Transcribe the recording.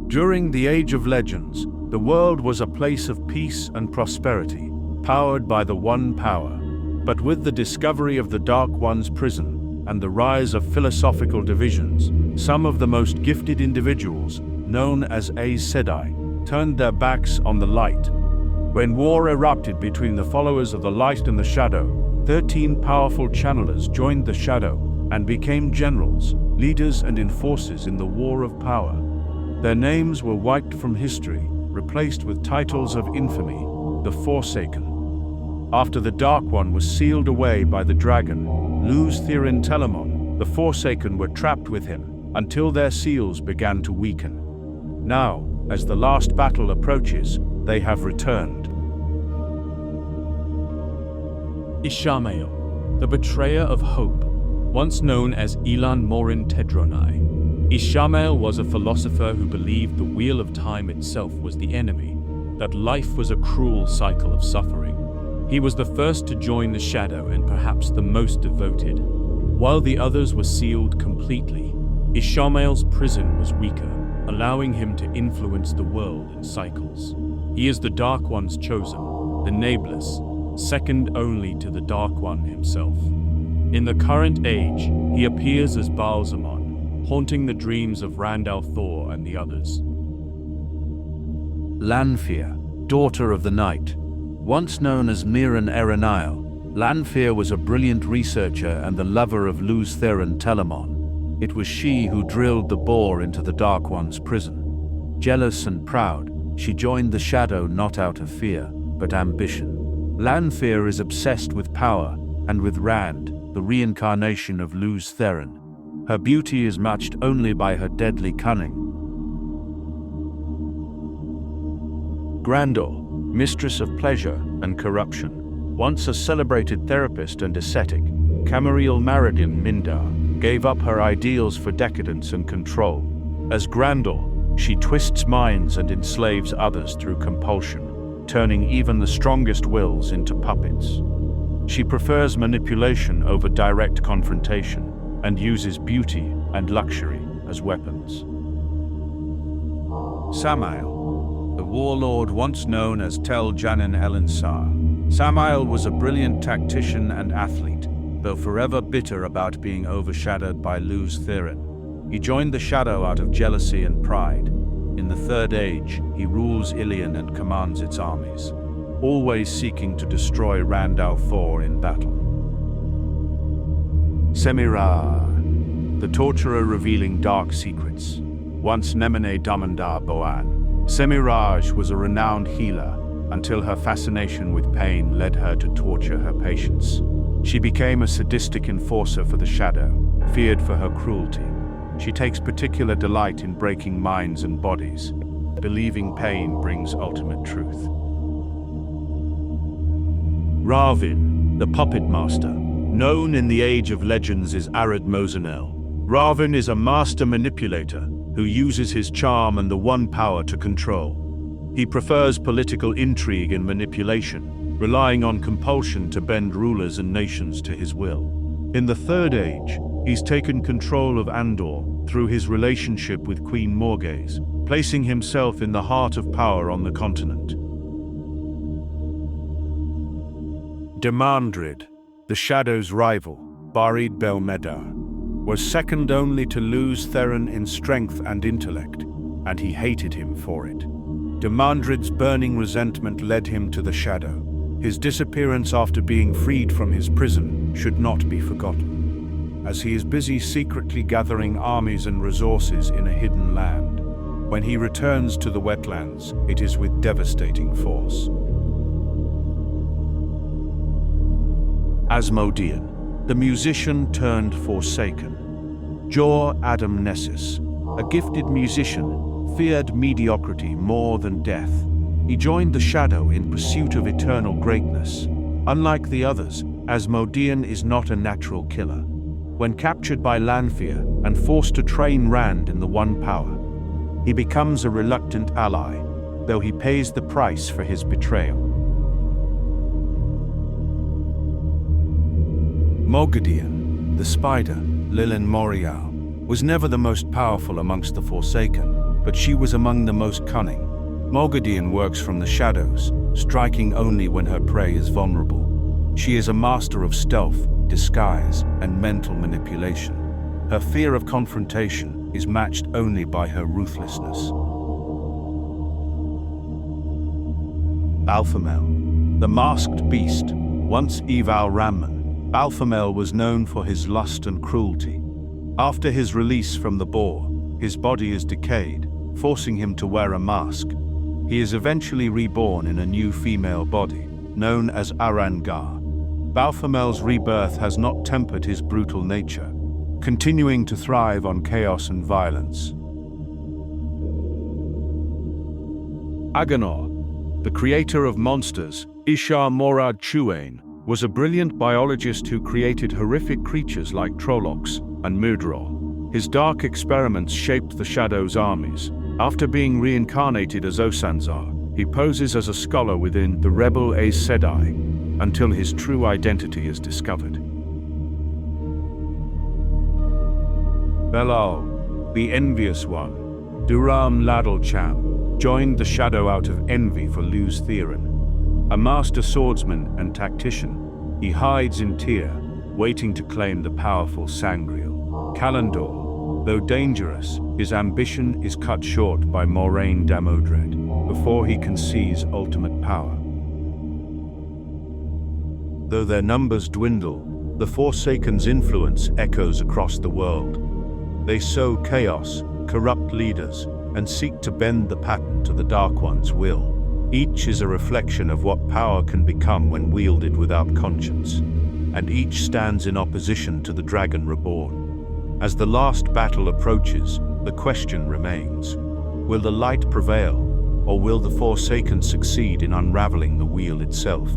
During the Age of Legends, the world was a place of peace and prosperity, powered by the One Power. But with the discovery of the Dark One's prison and the rise of philosophical divisions, some of the most gifted individuals, known as Aes Sedai, turned their backs on the light. When war erupted between the followers of the light and the shadow, 13 powerful channelers joined the shadow and became generals, leaders and enforcers in the war of power. Their names were wiped from history, replaced with titles of infamy, the Forsaken. After the Dark One was sealed away by the dragon, Luz Therin Telamon, the Forsaken were trapped with him until their seals began to weaken. Now, as the last battle approaches, they have returned. Ishamael, the betrayer of hope, once known as Elan Morin Tedronai. Ishamael was a philosopher who believed the wheel of time itself was the enemy, that life was a cruel cycle of suffering. He was the first to join the shadow and perhaps the most devoted. While the others were sealed completely, Ishamael's prison was weaker, allowing him to influence the world in cycles. He is the Dark One's chosen, the Nameless, second only to the Dark One himself. In the current age, he appears as Baalzamon, haunting the dreams of Rand al'Thor and the others. Lanfear, daughter of the Night. Once known as Miran Erinael, Lanfear was a brilliant researcher and the lover of Luz Therin Telamon. It was she who drilled the bore into the Dark One's prison. Jealous and proud, she joined the shadow not out of fear, but ambition. Lanfear is obsessed with power, and with Rand, the reincarnation of Luz Therin. Her beauty is matched only by her deadly cunning. Grandor, mistress of pleasure and corruption. Once a celebrated therapist and ascetic, Camariel Maradin Mindar gave up her ideals for decadence and control. As Grandor, she twists minds and enslaves others through compulsion, turning even the strongest wills into puppets. She prefers manipulation over direct confrontation and uses beauty and luxury as weapons. Samael, the warlord once known as Tel Janin Elensar. Samael was a brilliant tactician and athlete, though forever bitter about being overshadowed by Luz Therin. He joined the shadow out of jealousy and pride. In the Third Age, he rules Ilion and commands its armies, always seeking to destroy Rand al'Thor in battle. Semiraj, the torturer revealing dark secrets. Once Nemine Damandar Boan, Semiraj was a renowned healer until her fascination with pain led her to torture her patients. She became a sadistic enforcer for the shadow, feared for her cruelty. She takes particular delight in breaking minds and bodies, believing pain brings ultimate truth. Ravin, the puppet master, known in the Age of Legends as Arad Mosinel. Ravin is a master manipulator who uses his charm and the One Power to control. He prefers political intrigue and manipulation, relying on compulsion to bend rulers and nations to his will. In the Third Age, he's taken control of Andor through his relationship with Queen Morghese, placing himself in the heart of power on the continent. Demandred, the Shadow's rival, Barid Belmedar, was second only to Luz Therin in strength and intellect, and he hated him for it. Demandred's burning resentment led him to the Shadow. His disappearance after being freed from his prison should not be forgotten, as he is busy secretly gathering armies and resources in a hidden land. When he returns to the wetlands, it is with devastating force. Asmodean, the musician turned Forsaken. Jor Adam Nessus, a gifted musician, feared mediocrity more than death. He joined the Shadow in pursuit of eternal greatness. Unlike the others, Asmodean is not a natural killer. When captured by Lanfear and forced to train Rand in the One Power, he becomes a reluctant ally, though he pays the price for his betrayal. Moghedien, the Spider, Lilin Morial, was never the most powerful amongst the Forsaken. but she was among the most cunning. Moghedien works from the shadows, striking only when her prey is vulnerable. She is a master of stealth, disguise, and mental manipulation. Her fear of confrontation is matched only by her ruthlessness. Balthamel, the masked beast, once Eval Ramman. Balthamel was known for his lust and cruelty. After his release from the boar, his body is decayed, forcing him to wear a mask. He is eventually reborn in a new female body, known as Arangar. Balthamel's rebirth has not tempered his brutal nature, continuing to thrive on chaos and violence. Agenor, the creator of monsters, Ishar Morad Chuain, was a brilliant biologist who created horrific creatures like Trollocs and Mudrol. His dark experiments shaped the Shadow's armies. After being reincarnated as Osanzar, he poses as a scholar within the rebel Aes Sedai until his true identity is discovered. Belal, the envious one, Duram Ladal Cham, joined the Shadow out of envy for Luz Theron. A master swordsman and tactician, he hides in Tyr, waiting to claim the powerful Sangreal. Kalandor, though dangerous, his ambition is cut short by Moraine Damodred before he can seize ultimate power. Though their numbers dwindle, the Forsaken's influence echoes across the world. They sow chaos, corrupt leaders, and seek to bend the pattern to the Dark One's will. Each is a reflection of what power can become when wielded without conscience, and each stands in opposition to the Dragon Reborn. As the last battle approaches, the question remains: will the light prevail, or will the Forsaken succeed in unraveling the wheel itself?